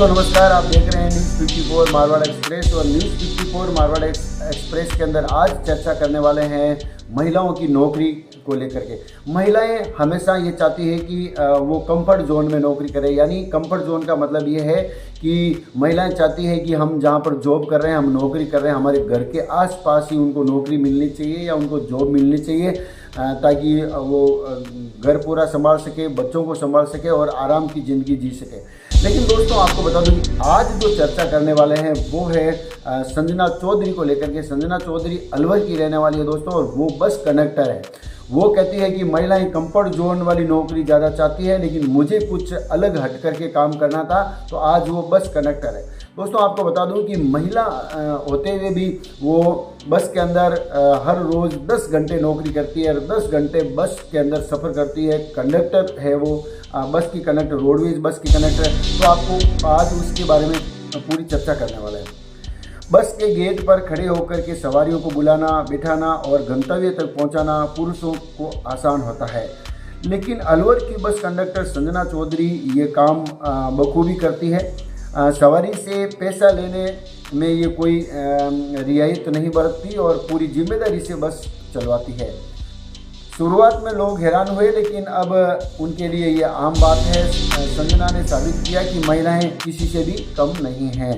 दोस्तों नमस्कार, आप देख रहे हैं न्यूज़ 54 मारवाड़ एक्सप्रेस। और न्यूज़ 54 मारवाड़ एक्सप्रेस के अंदर आज चर्चा करने वाले हैं महिलाओं की नौकरी को लेकर के। महिलाएं हमेशा ये चाहती है कि वो कंफर्ट जोन में नौकरी करें। यानी कंफर्ट जोन का मतलब ये है कि महिलाएं चाहती है कि हम जहाँ पर जॉब कर रहे हैं, हम नौकरी कर रहे हैं, हमारे घर के आसपास ही उनको नौकरी मिलनी चाहिए या उनको जॉब मिलनी चाहिए, ताकि वो घर पूरा संभाल सके, बच्चों को संभाल सके और आराम की ज़िंदगी जी सके। लेकिन दोस्तों आपको बता दूं कि आज जो चर्चा करने वाले हैं वो है संजना चौधरी को लेकर के। संजना चौधरी अलवर की रहने वाली है दोस्तों, और वो बस कंडक्टर है। वो कहती है कि महिलाएं कंफर्ट जोन वाली नौकरी ज़्यादा चाहती है, लेकिन मुझे कुछ अलग हट करके काम करना था, तो आज वो बस कंडक्टर है। दोस्तों आपको बता दूं कि महिला होते हुए भी वो बस के अंदर हर रोज़ 10 घंटे नौकरी करती है, 10 घंटे बस के अंदर सफ़र करती है। कंडक्टर है वो, बस की कंडक्टर, रोडवेज बस की कंडक्टर है। तो आपको आज उसके बारे में पूरी चर्चा करने वाला है। बस के गेट पर खड़े होकर के सवारियों को बुलाना, बिठाना और गंतव्य तक पहुंचाना पुरुषों को आसान होता है, लेकिन अलवर की बस कंडक्टर संजना चौधरी ये काम बखूबी करती है। सवारी से पैसा लेने में ये कोई रियायत नहीं बरतती और पूरी जिम्मेदारी से बस चलवाती है। शुरुआत में लोग हैरान हुए, लेकिन अब उनके लिए ये आम बात है। संजना ने साबित किया कि महिलाएं किसी से भी कम नहीं हैं।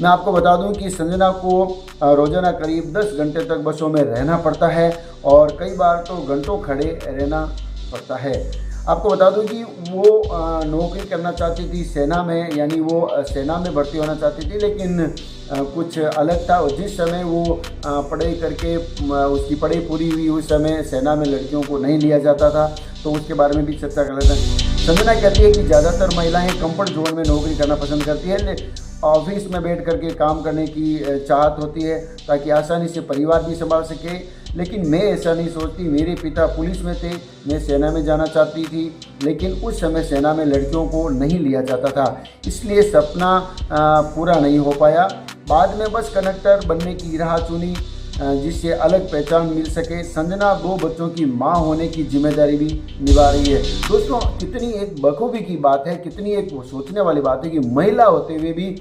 मैं आपको बता दूं कि संजना को रोज़ाना करीब 10 घंटे तक बसों में रहना पड़ता है और कई बार तो घंटों खड़े रहना पड़ता है। आपको बता दूं कि वो नौकरी करना चाहती थी सेना में, यानी वो सेना में भर्ती होना चाहती थी, लेकिन कुछ अलग था। और जिस समय वो पढ़ाई करके उसकी पढ़ाई पूरी हुई, उस समय सेना में लड़कियों को नहीं लिया जाता था, तो उसके बारे में भी चर्चा कर लेते हैं। संजना कहती है कि ज़्यादातर महिलाएं कंफर्ट जोन में नौकरी करना पसंद करती है। ऑफिस में बैठ करके काम करने की चाहत होती है ताकि आसानी से परिवार भी संभाल सके, लेकिन मैं ऐसा नहीं सोचती। मेरे पिता पुलिस में थे, मैं सेना में जाना चाहती थी, लेकिन उस समय सेना में लड़कियों को नहीं लिया जाता था, इसलिए सपना पूरा नहीं हो पाया। बाद में बस कंडक्टर बनने की राह चुनी, जिससे अलग पहचान मिल सके। संजना 2 बच्चों की मां होने की जिम्मेदारी भी निभा रही है। दोस्तों कितनी एक बखूबी की बात है, कितनी एक सोचने वाली बात है कि महिला होते हुए भी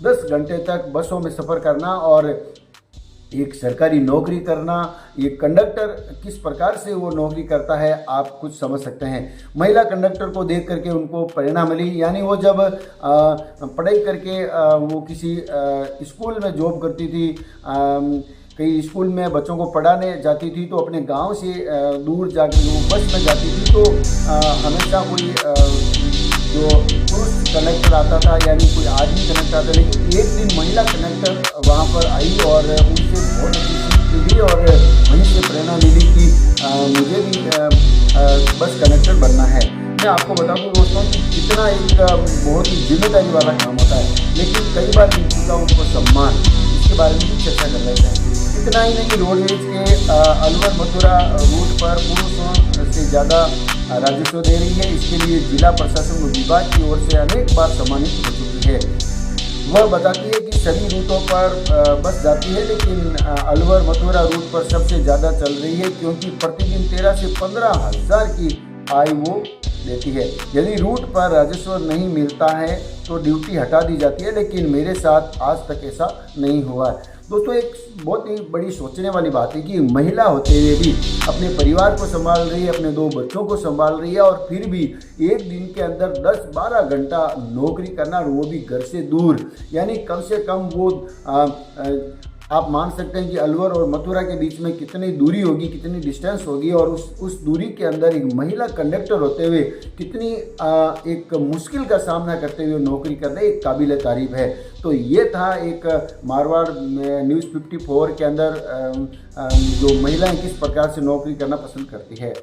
10 घंटे तक बसों में सफ़र करना और एक सरकारी नौकरी करना। ये कंडक्टर किस प्रकार से वो नौकरी करता है आप कुछ समझ सकते हैं। महिला कंडक्टर को देख करके उनको प्रेरणा मिली, यानी वो जब पढ़ाई करके वो किसी स्कूल में जॉब करती थी, कई स्कूल में बच्चों को पढ़ाने जाती थी, तो अपने गांव से दूर जाकर वो बस में जाती थी, तो हमेशा कोई जो पुरुष कंडक्टर आता था, यानी कोई आदमी कंडक्टर आता था, लेकिन एक दिन महिला कंडक्टर वहाँ पर आई और उनसे बहुत अच्छी सीख मिली और वहीं से प्रेरणा मिली कि मुझे भी बस कंडक्टर बनना है। मैं आपको बता दूँ दोस्तों कि कितना एक बहुत ही जिम्मेदारी वाला काम होता है, लेकिन कई बार मिल चुका उनको सम्मान, इसके बारे में भी चर्चा कर लेते हैं। इतना ही नहीं, रोडवेज के अलवर मथुरा रूट पर पुरुषों से ज़्यादा राजस्व दे रही है। इसके लिए जिला प्रशासन विभाग की ओर से अनेक बार सम्मानित हो चुकी है। वह बताती है कि सभी रूटों पर बस जाती है, लेकिन अलवर मथुरा रूट पर सबसे ज़्यादा चल रही है, क्योंकि प्रतिदिन 13 से 15 हज़ार की आय वो देती है। यदि रूट पर राजस्व नहीं मिलता है तो ड्यूटी हटा दी जाती है, लेकिन मेरे साथ आज तक ऐसा नहीं हुआ है। दोस्तों एक बहुत ही बड़ी सोचने वाली बात है कि महिला होते हुए भी अपने परिवार को संभाल रही है, अपने 2 बच्चों को संभाल रही है, और फिर भी एक दिन के अंदर 10-12 घंटा नौकरी करना, और वो भी घर से दूर। यानी कम से कम वो आप मान सकते हैं कि अलवर और मथुरा के बीच में कितनी दूरी होगी, कितनी डिस्टेंस होगी, और उस दूरी के अंदर एक महिला कंडक्टर होते हुए कितनी एक मुश्किल का सामना करते हुए नौकरी करना एक काबिल तारीफ है। तो ये था एक मारवाड़ न्यूज़ 54 के अंदर जो महिलाएं किस प्रकार से नौकरी करना पसंद करती है।